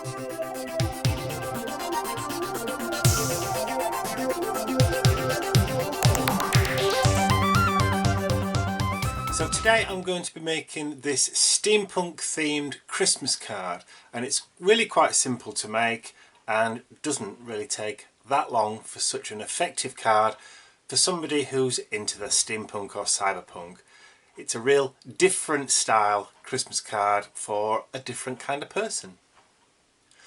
So today I'm going to be making this steampunk themed Christmas card, and it's really quite simple to make and doesn't really take that long for such an effective card for somebody who's into the steampunk or cyberpunk. It's a real different style Christmas card for a different kind of person.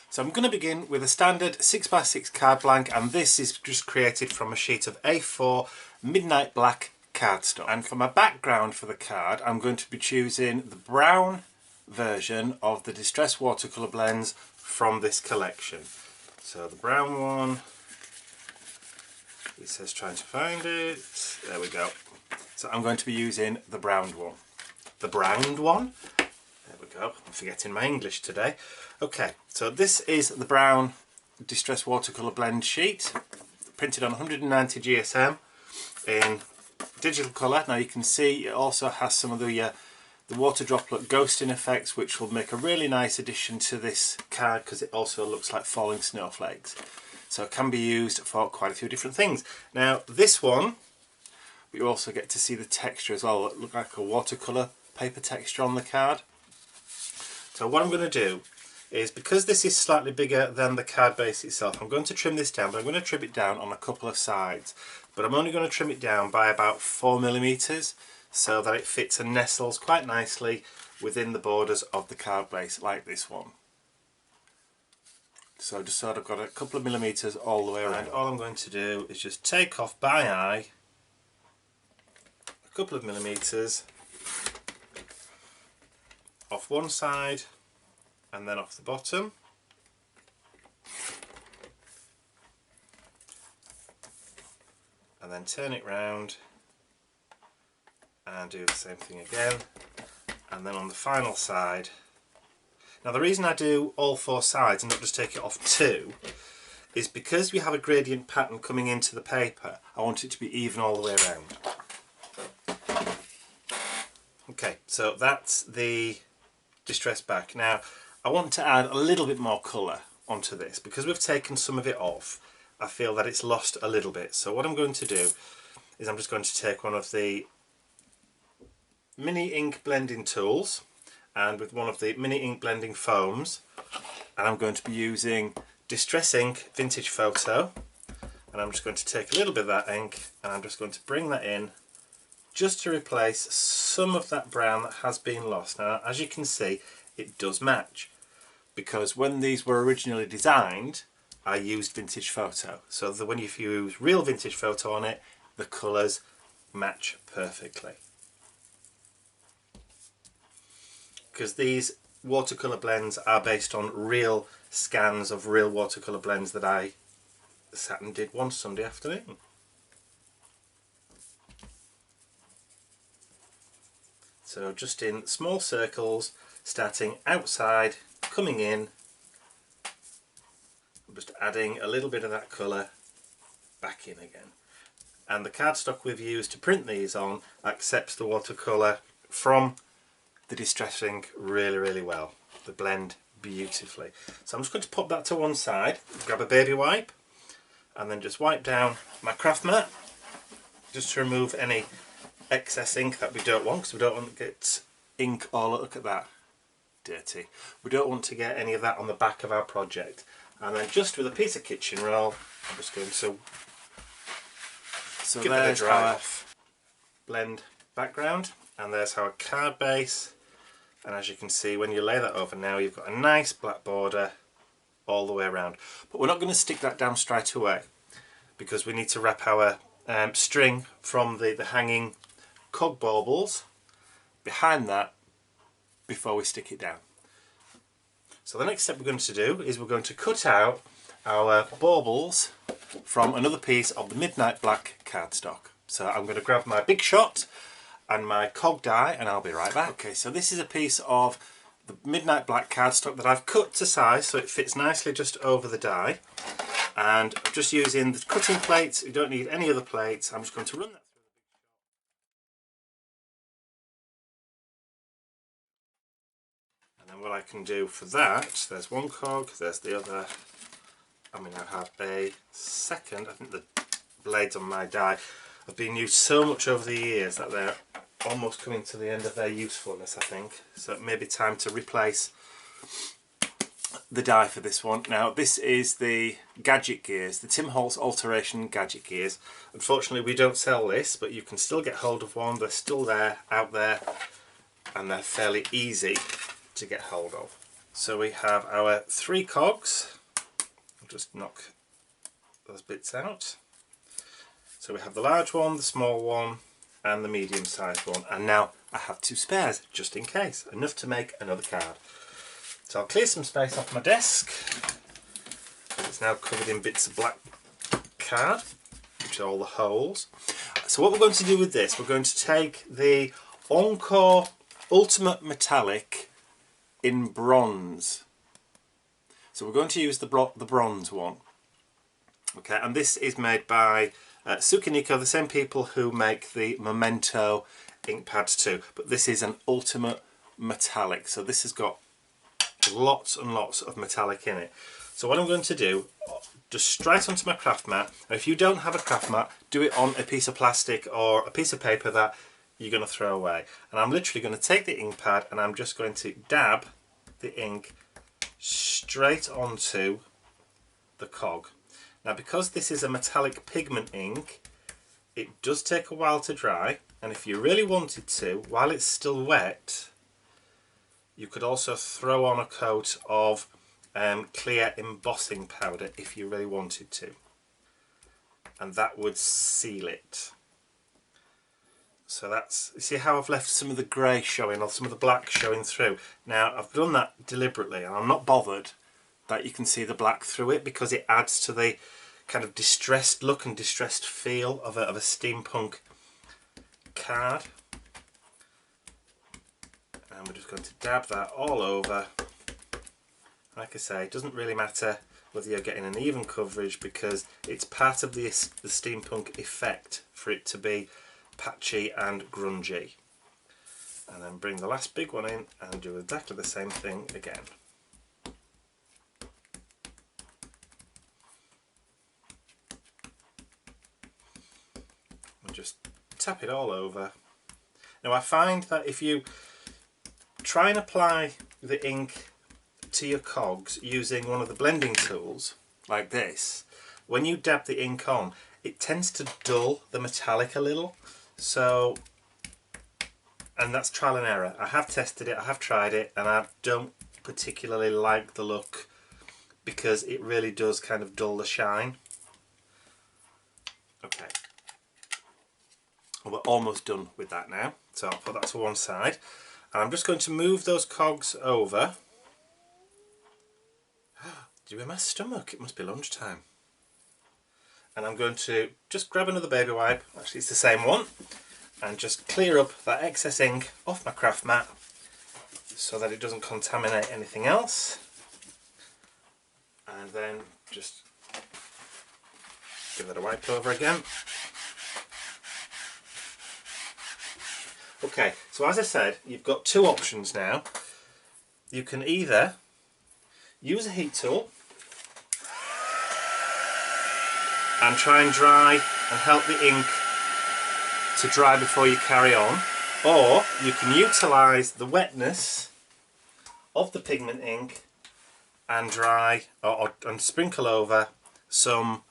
So I'm going to begin with a standard 6x6 card blank, and this is just created from a sheet of A4 midnight black cardstock. And for my background for the card, I'm going to be choosing the brown version of the Distress watercolour blends from this collection. So the brown one, it says trying to find it, there we go. So I'm going to be using the brown one. The brown one? There we go, I'm forgetting my English today. Okay, so this is the brown Distress watercolour blend sheet, printed on 190 GSM in digital colour. Now you can see it also has some of the water droplet ghosting effects, which will make a really nice addition to this card because it also looks like falling snowflakes. So it can be used for quite a few different things. Now this one, you also get to see the texture as well. It looks like a watercolour paper texture on the card. So what I'm going to do is, because this is slightly bigger than the card base itself, I'm going to trim this down, but I'm going to trim it down on a couple of sides. But I'm only going to trim it down by about 4mm so that it fits and nestles quite nicely within the borders of the card base, like this one. So just sort of got a couple of millimetres all the way around. And all I'm going to do is just take off by eye a couple of millimetres off one side and then off the bottom. And then turn it round and do the same thing again, and then on the final side. Now the reason I do all four sides and not just take it off two is because we have a gradient pattern coming into the paper. I want it to be even all the way around. Okay, so that's the Distress back. Now I want to add a little bit more colour onto this because we've taken some of it off. I feel that it's lost a little bit. So what I'm going to do is I'm just going to take one of the mini ink blending tools and with one of the mini ink blending foams, and I'm going to be using Distress ink Vintage Photo, and I'm just going to take a little bit of that ink and I'm just going to bring that in just to replace some of that brown that has been lost. Now as you can see, it does match because when these were originally designed I used Vintage Photo, so that when you use real Vintage Photo on it, the colours match perfectly. Because these watercolour blends are based on real scans of real watercolour blends that I sat and did one Sunday afternoon. So just in small circles, starting outside, coming in, just adding a little bit of that colour back in again. And the cardstock we've used to print these on accepts the watercolour from the Distress ink really well. They blend beautifully. So I'm just going to pop that to one side, grab a baby wipe and then just wipe down my craft mat just to remove any excess ink that we don't want, because we don't want to get ink all, look at that, dirty. We don't want to get any of that on the back of our project. And then just with a piece of kitchen roll, I'm just going to give it a dry off. Blend background, and there's our card base. And as you can see, when you lay that over now, you've got a nice black border all the way around. But we're not going to stick that down straight away because we need to wrap our string from the hanging cog baubles behind that before we stick it down. So the next step we're going to do is we're going to cut out our baubles from another piece of the midnight black cardstock. So I'm going to grab my Big Shot and my cog die and I'll be right back. Okay, so this is a piece of the midnight black cardstock that I've cut to size so it fits nicely just over the die, and I'm just using the cutting plates. You don't need any other plates. I'm just going to run that through the Big Shot, and then what I can do for that, there's one cog, there's the other. I mean, I have a second. I think the blades on my die have been used so much over the years that they're almost coming to the end of their usefulness, I think. So it may be time to replace the die for this one. Now, this is the gadget gears, the Tim Holtz Alteration gadget gears. Unfortunately, we don't sell this, but you can still get hold of one. They're still there, out there, and they're fairly easy to get hold of. So we have our 3 cogs. I'll just knock those bits out. So we have the large one, the small one, and the medium sized one. And now I have 2 spares, just in case. Enough to make another card. So I'll clear some space off my desk. It's now covered in bits of black card, which are all the holes. So what we're going to do with this, we're going to take the Encore Ultimate Metallic in bronze. So we're going to use the bronze one. Okay, and this is made by Tsukiniko, the same people who make the Memento ink pads too. But this is an Ultimate Metallic, so this has got lots and lots of metallic in it. So what I'm going to do, just straight onto my craft mat. Now if you don't have a craft mat, do it on a piece of plastic or a piece of paper that you're going to throw away. And I'm literally going to take the ink pad and I'm just going to dab the ink straight onto the cog. Now because this is a metallic pigment ink, it does take a while to dry, and if you really wanted to, while it's still wet, you could also throw on a coat of clear embossing powder if you really wanted to, and that would seal it. So that's, you see how I've left some of the grey showing or some of the black showing through. Now I've done that deliberately, and I'm not bothered that you can see the black through it, because it adds to the kind of distressed look and distressed feel of a steampunk card. And we're just going to dab that all over. Like I say, it doesn't really matter whether you're getting an even coverage, because it's part of the steampunk effect for it to be patchy and grungy. And then bring the last big one in and do exactly the same thing again. And just tap it all over. Now I find that if you try and apply the ink to your cogs using one of the blending tools like this, when you dab the ink on, it tends to dull the metallic a little. So, and that's trial and error. I have tested it, I have tried it, and I don't particularly like the look, because it really does kind of dull the shine. Okay, well, we're almost done with that now, so I'll put that to one side. And I'm just going to move those cogs over. Do you hear my stomach? It must be lunchtime. And I'm going to just grab another baby wipe, actually it's the same one, and just clear up that excess ink off my craft mat so that it doesn't contaminate anything else. And then just give that a wipe over again. Okay, so as I said, you've got 2 options now. You can either use a heat tool and try and dry and help the ink to dry before you carry on, or you can utilise the wetness of the pigment ink and dry and sprinkle over some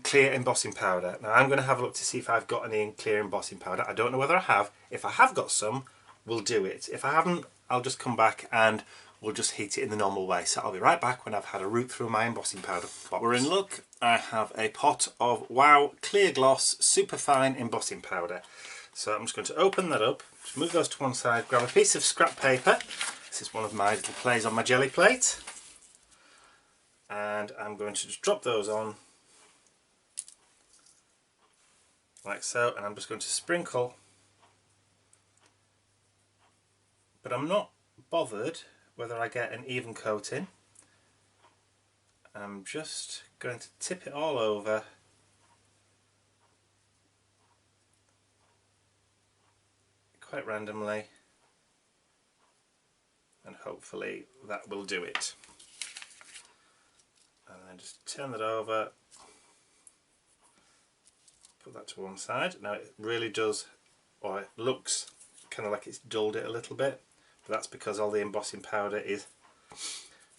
clear embossing powder. Now I'm going to have a look to see if I've got any clear embossing powder. I don't know whether I have. If I have got some, we'll do it. If I haven't, I'll just come back and we'll just heat it in the normal way. So I'll be right back when I've had a root through my embossing powder box. We're in luck. I have a pot of Wow Clear Gloss Superfine Embossing Powder. So I'm just going to open that up, just move those to one side, grab a piece of scrap paper. This is one of my little plays on my jelly plate. And I'm going to just drop those on like so, and I'm just going to sprinkle, but I'm not bothered whether I get an even coating. I'm just going to tip it all over quite randomly and hopefully that will do it. And then just turn that over, put that to one side. Now it really does, or it looks kind of like it's dulled it a little bit, but that's because all the embossing powder is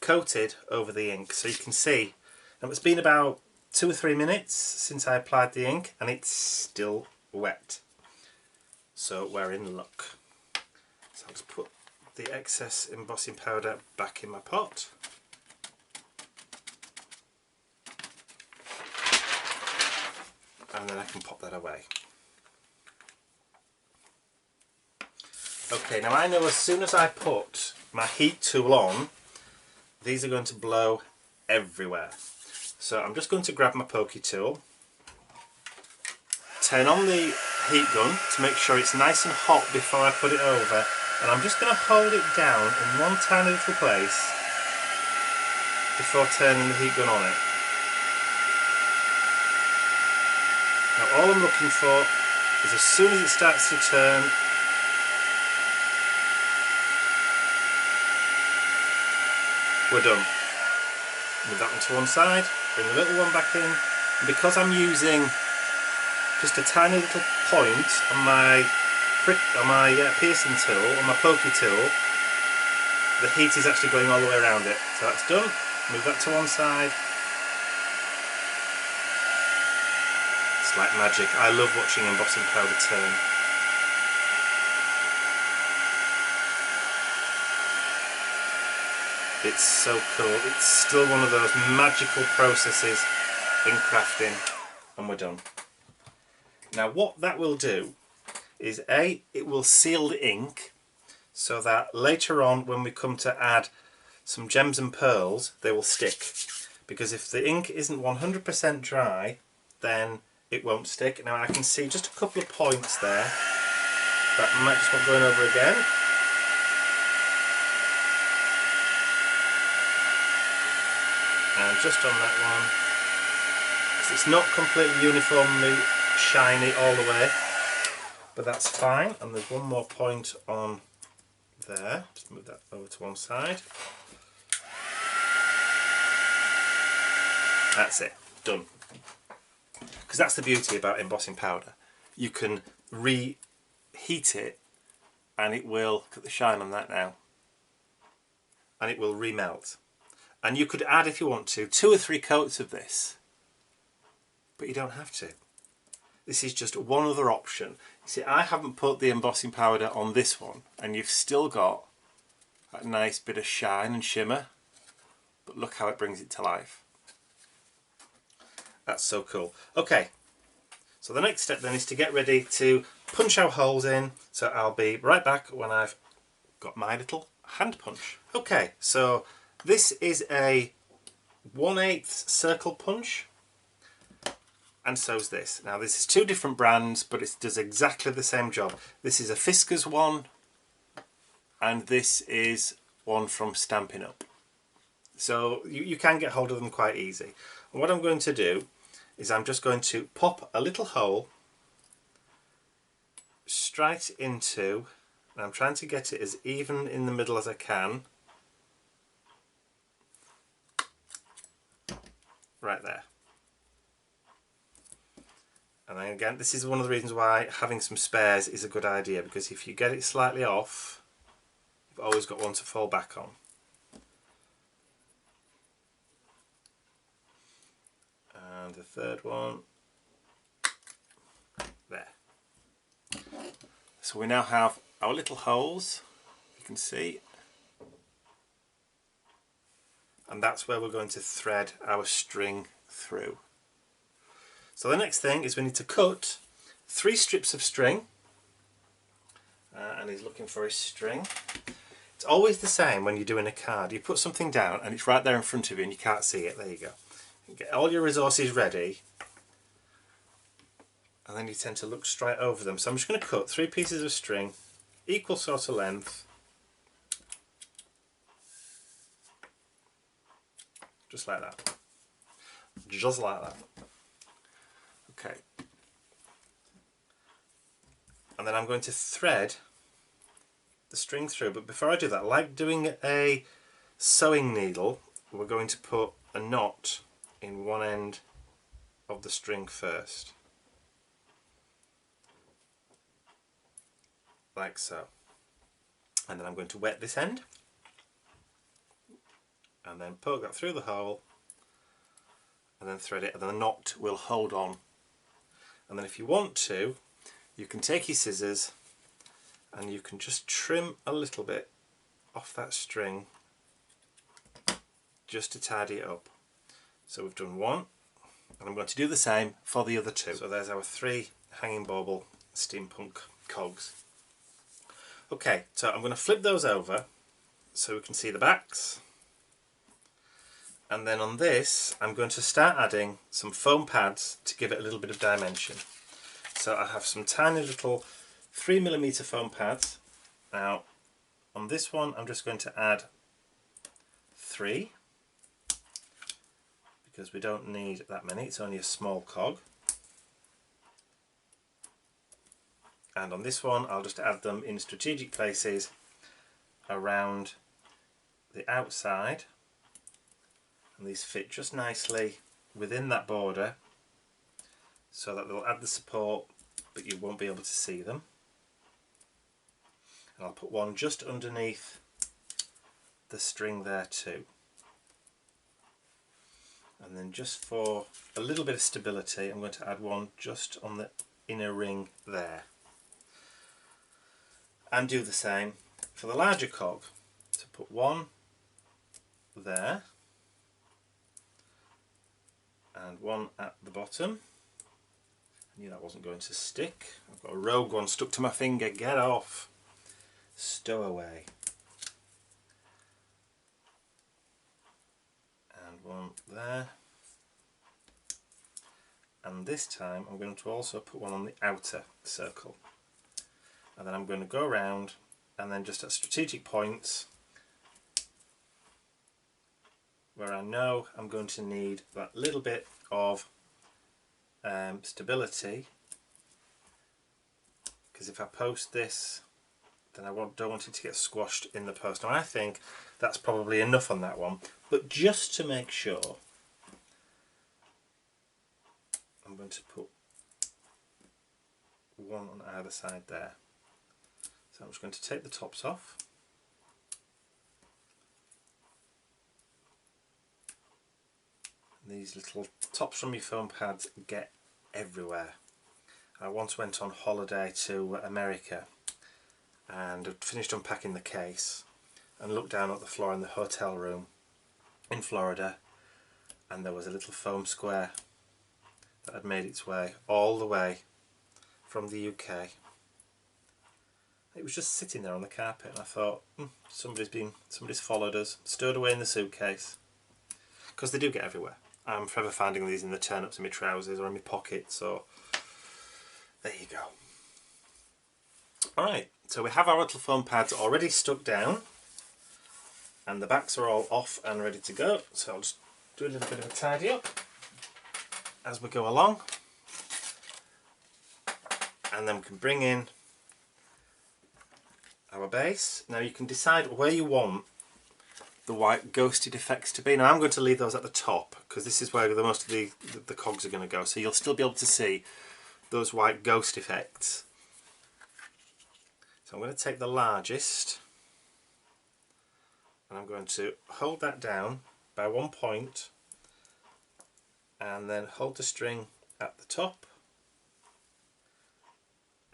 coated over the ink. So you can see, and it's been about 2 or 3 minutes since I applied the ink and it's still wet. So we're in luck. So I'll just put the excess embossing powder back in my pot. And then I can pop that away. Okay, now I know as soon as I put my heat tool on, these are going to blow everywhere. So I'm just going to grab my pokey tool, turn on the heat gun to make sure it's nice and hot before I put it over, and I'm just going to hold it down in one tiny little place before turning the heat gun on it. Now all I'm looking for is as soon as it starts to turn, we're done. Move that one to one side, bring the little one back in, and because I'm using just a tiny little point on my piercing tool, on my pokey tool, the heat is actually going all the way around it. So that's done, move that to one side. It's like magic. I love watching embossing powder turn. It's so cool. It's still one of those magical processes in crafting, and we're done. Now what that will do is it will seal the ink so that later on when we come to add some gems and pearls, they will stick. Because if the ink isn't 100% dry, then it won't stick. Now I can see just a couple of points there that might just want going over again. And just on that one, because it's not completely uniformly shiny all the way, but that's fine. And there's one more point on there. Just move that over to one side. That's it, done. Because that's the beauty about embossing powder. You can reheat it and it will, look at the shine on that now, and it will remelt. And you could add, if you want to, 2 or 3 coats of this, but you don't have to. This is just one other option. You see, I haven't put the embossing powder on this one, and you've still got that nice bit of shine and shimmer, but look how it brings it to life. That's so cool. Okay, so the next step then is to get ready to punch our holes in, so I'll be right back when I've got my little hand punch. Okay, so this is a 1/8 circle punch, and so's this. Now this is 2 different brands, but it does exactly the same job. This is a Fiskars one, and this is one from Stampin' Up. So you can get hold of them quite easy. And what I'm going to do is I'm just going to pop a little hole straight into, and I'm trying to get it as even in the middle as I can, right there. And then again, this is one of the reasons why having some spares is a good idea, because if you get it slightly off, you've always got one to fall back on. And the third one, there. So we now have our little holes, you can see, and that's where we're going to thread our string through. So the next thing is we need to cut 3 strips of string, and he's looking for his string. It's always the same when you're doing a card. You put something down and it's right there in front of you and you can't see it. There you go. You get all your resources ready, and then you tend to look straight over them. So I'm just going to cut 3 pieces of string, equal sort of length, just like that. Just like that. Okay. And then I'm going to thread the the string through, but before I do that, like doing a sewing needle, we're going to put a knot in one end of the string first, like so, and then I'm going to wet this end and then poke that through the hole and then thread it, and then the knot will hold on. And then if you want to, you can take your scissors and you can just trim a little bit off that string just to tidy it up. So we've done one, and I'm going to do the same for the other two. So there's our 3 hanging bauble steampunk cogs. Okay, so I'm going to flip those over so we can see the backs. And then on this, I'm going to start adding some foam pads to give it a little bit of dimension. So I have some tiny little 3mm foam pads. Now, on this one, I'm just going to add 3, because we don't need that many, it's only a small cog. And on this one, I'll just add them in strategic places around the outside. And these fit just nicely within that border so that they'll add the support, but you won't be able to see them. And I'll put one just underneath the string there too. And then just for a little bit of stability, I'm going to add one just on the inner ring there. And do the same for the larger cog. To put one there and one at the bottom. I knew that wasn't going to stick. I've got a rogue one stuck to my finger. Get off. Stow away. And one there. And this time I'm going to also put one on the outer circle. And then I'm going to go around, and then just at strategic points where I know I'm going to need that little bit of stability, because if I post this, then I don't want it to get squashed in the post. Now I think that's probably enough on that one, but just to make sure, I'm going to put one on either side there. So I'm just going to take the tops off. These little tops from your foam pads get everywhere. I once went on holiday to America and had finished unpacking the case and looked down at the floor in the hotel room in Florida, and there was a little foam square that had made its way all the way from the UK. It was just sitting there on the carpet, and I thought, somebody's followed us, stowed away in the suitcase, because they do get everywhere. I'm forever finding these in the turn-ups in my trousers or in my pockets, so there you go. Alright, so we have our little foam pads already stuck down, and the backs are all off and ready to go, so I'll just do a little bit of a tidy up as we go along, and then we can bring in our base. Now you can decide where you want the white ghosted effects to be. Now I'm going to leave those at the top because this is where most of the cogs are going to go, so you'll still be able to see those white ghost effects. So I'm going to take the largest and I'm going to hold that down by one point and then hold the string at the top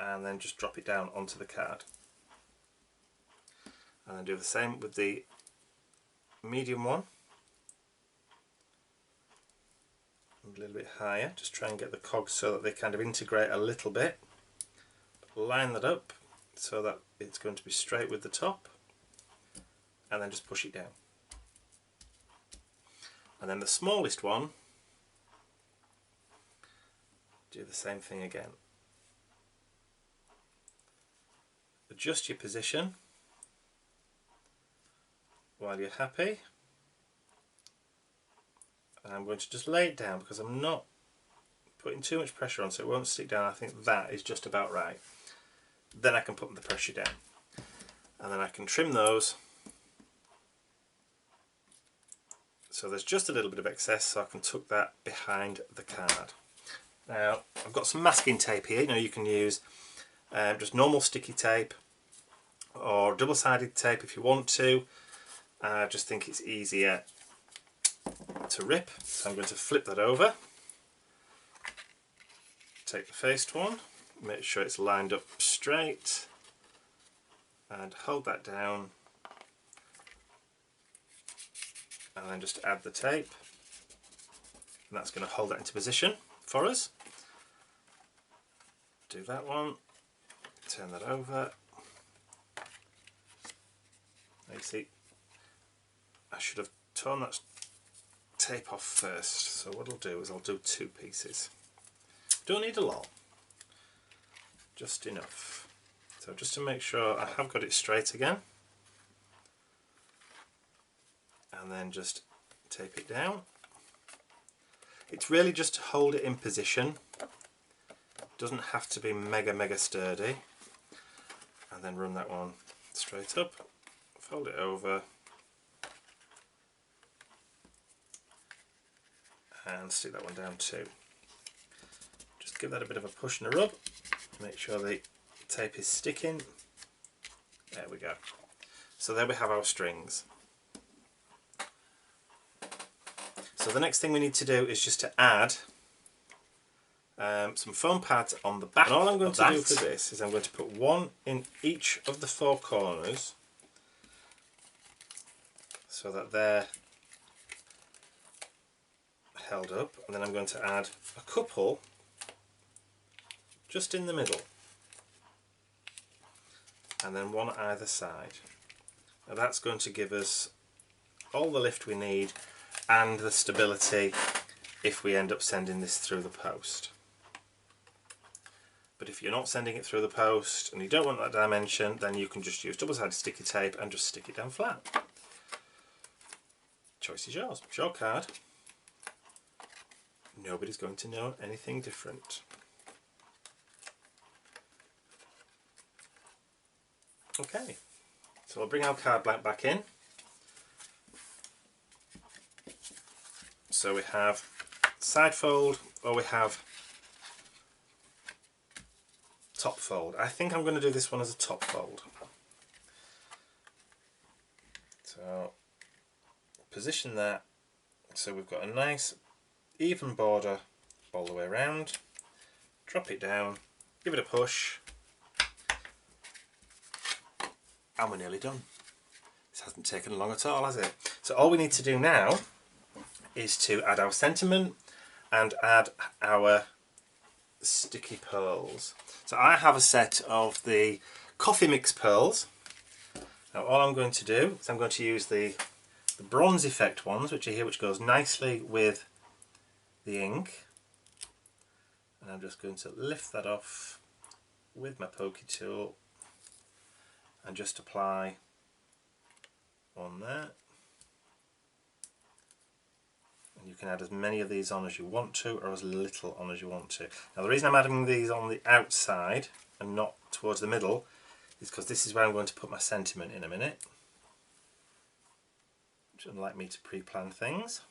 and then just drop it down onto the card. And then do the same with the medium one. A little bit higher, just try and get the cogs so that they kind of integrate a little bit. Line that up so that it's going to be straight with the top, and then just push it down. And then the smallest one, do the same thing again. Adjust your position while you're happy. And I'm going to just lay it down because I'm not putting too much pressure on so it won't stick down. I think that is just about right. Then I can put the pressure down. and then I can trim those so there's just a little bit of excess, so I can tuck that behind the card. Now I've got some masking tape here. You can use just normal sticky tape or double-sided tape if you want to. I just think it's easier to rip, so I'm going to flip that over, take the faced one, make sure it's lined up straight, and hold that down, and then just add the tape, and that's going to hold that into position for us. Do that one, turn that over. Now you see, I should have torn that tape off first, so what I'll do is I'll do 2 pieces. Don't need a lot, just enough. So just to make sure I have got it straight again, and then just tape it down. It's really just to hold it in position. It doesn't have to be mega sturdy. And then run that one straight up, fold it over, and stick that one down too. Just give that a bit of a push and a rub, make sure the tape is sticking. There we go. So there we have our strings. So the next thing we need to do is just to add some foam pads on the back. And all I'm going to do for this is I'm going to put one in each of the 4 corners so that they're held up, and then I'm going to add a couple just in the middle, and then one either side. Now that's going to give us all the lift we need and the stability if we end up sending this through the post. But if you're not sending it through the post and you don't want that dimension, then you can just use double-sided sticky tape and just stick it down flat. Choice is yours. It's your card. Nobody's going to know anything different. Okay, so we'll bring our card blank back in. So we have side fold, or we have top fold. I think I'm going to do this one as a top fold. So position that so we've got a nice even border all the way around. Drop it down, give it a push, and we're nearly done. This hasn't taken long at all, has it? So all we need to do now is to add our sentiment and add our sticky pearls. So I have a set of the coffee mix pearls. Now all I'm going to do is I'm going to use the bronze effect ones, which are here, which goes nicely with the ink, and I'm just going to lift that off with my pokey tool and just apply on there. And you can add as many of these on as you want to, or as little on as you want to. Now the reason I'm adding these on the outside and not towards the middle is because this is where I'm going to put my sentiment in a minute. Which doesn't like me to pre-plan things.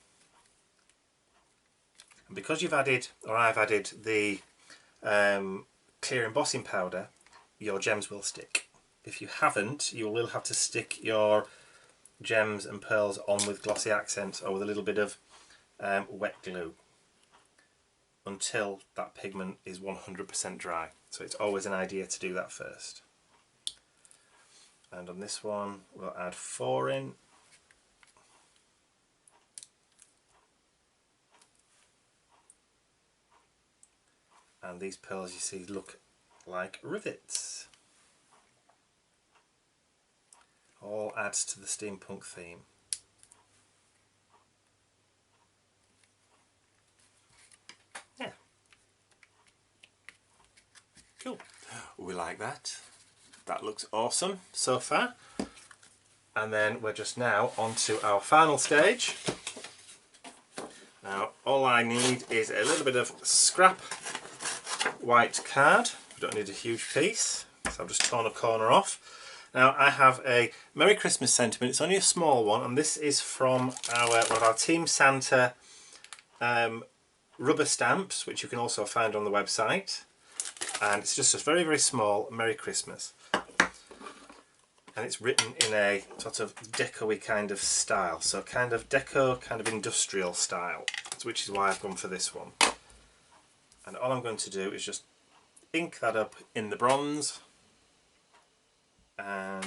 And because you've added, or I've added, the clear embossing powder, your gems will stick. If you haven't, you will have to stick your gems and pearls on with glossy accents or with a little bit of wet glue until that pigment is 100% dry. So it's always an idea to do that first. And on this one we'll add 4 in. And these pearls, you see, look like rivets. All adds to the steampunk theme. Yeah. Cool. We like that. That looks awesome so far. And then we're just now on to our final stage. Now all I need is a little bit of scrap white card. We don't need a huge piece, so I've just torn a corner off. Now I have a Merry Christmas sentiment. It's only a small one, and this is from one of our Team Santa rubber stamps, which you can also find on the website. And it's just a very, very small Merry Christmas. And it's written in a sort of deco-y kind of style. So kind of deco, kind of industrial style, which is why I've gone for this one. And all I'm going to do is just ink that up in the bronze and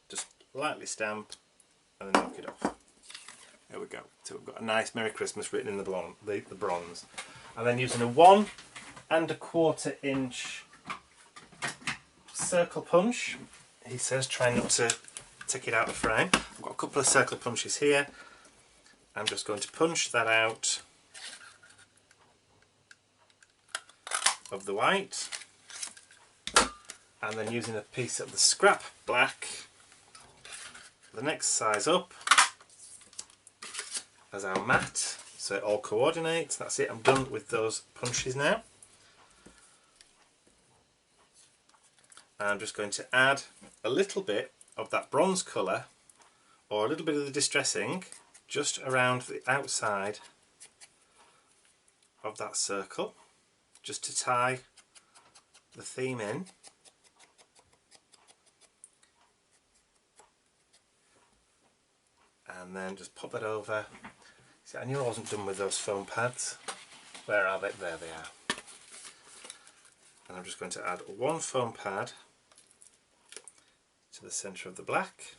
just lightly stamp and then knock it off. There we go. So we've got a nice Merry Christmas written in the bronze. And then using a 1 1/4 inch circle punch, he says try not to take it out of frame. I've got a couple of circle punches here. I'm just going to punch that out of the white, and then using a piece of the scrap black, the next size up as our mat, so it all coordinates. That's it, I'm done with those punches now. And I'm just going to add a little bit of that bronze colour, or a little bit of the distress ink, just around the outside of that circle, just to tie the theme in. And then just pop that over. See, I knew I wasn't done with those foam pads. Where are they? There they are. And I'm just going to add 1 foam pad to the centre of the black.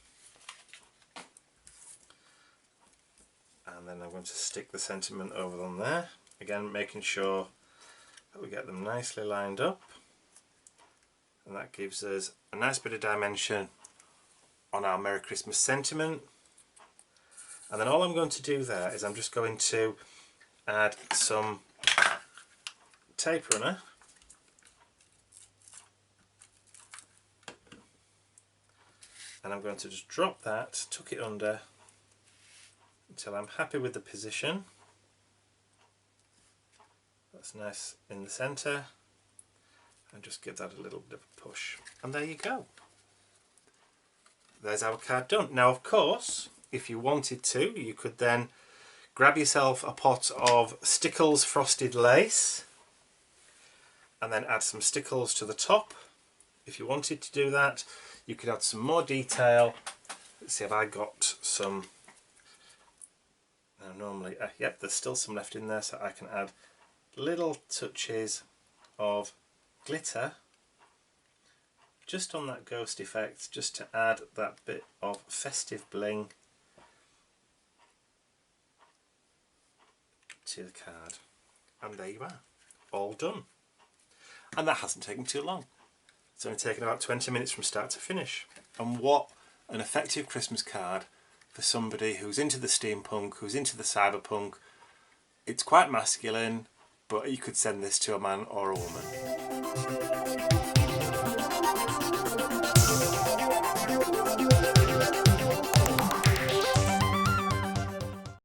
And then I'm going to stick the sentiment over on there. Again, making sure that we get them nicely lined up. And that gives us a nice bit of dimension on our Merry Christmas sentiment. And then all I'm going to do there is I'm just going to add some tape runner and I'm going to just drop that, tuck it under until I'm happy with the position. That's nice in the centre, and just give that a little bit of a push, and there you go. There's our card done. Now of course, if you wanted to, you could then grab yourself a pot of Stickles frosted lace and then add some stickles to the top. If you wanted to do that, you could add some more detail. Let's see if I got some. Now normally, yep, there's still some left in there, so I can add little touches of glitter just on that ghost effect, just to add that bit of festive bling to the card. And there you are, all done. And that hasn't taken too long. It's only taken about 20 minutes from start to finish. And what an effective Christmas card for somebody who's into the steampunk, who's into the cyberpunk. It's quite masculine, but you could send this to a man or a woman.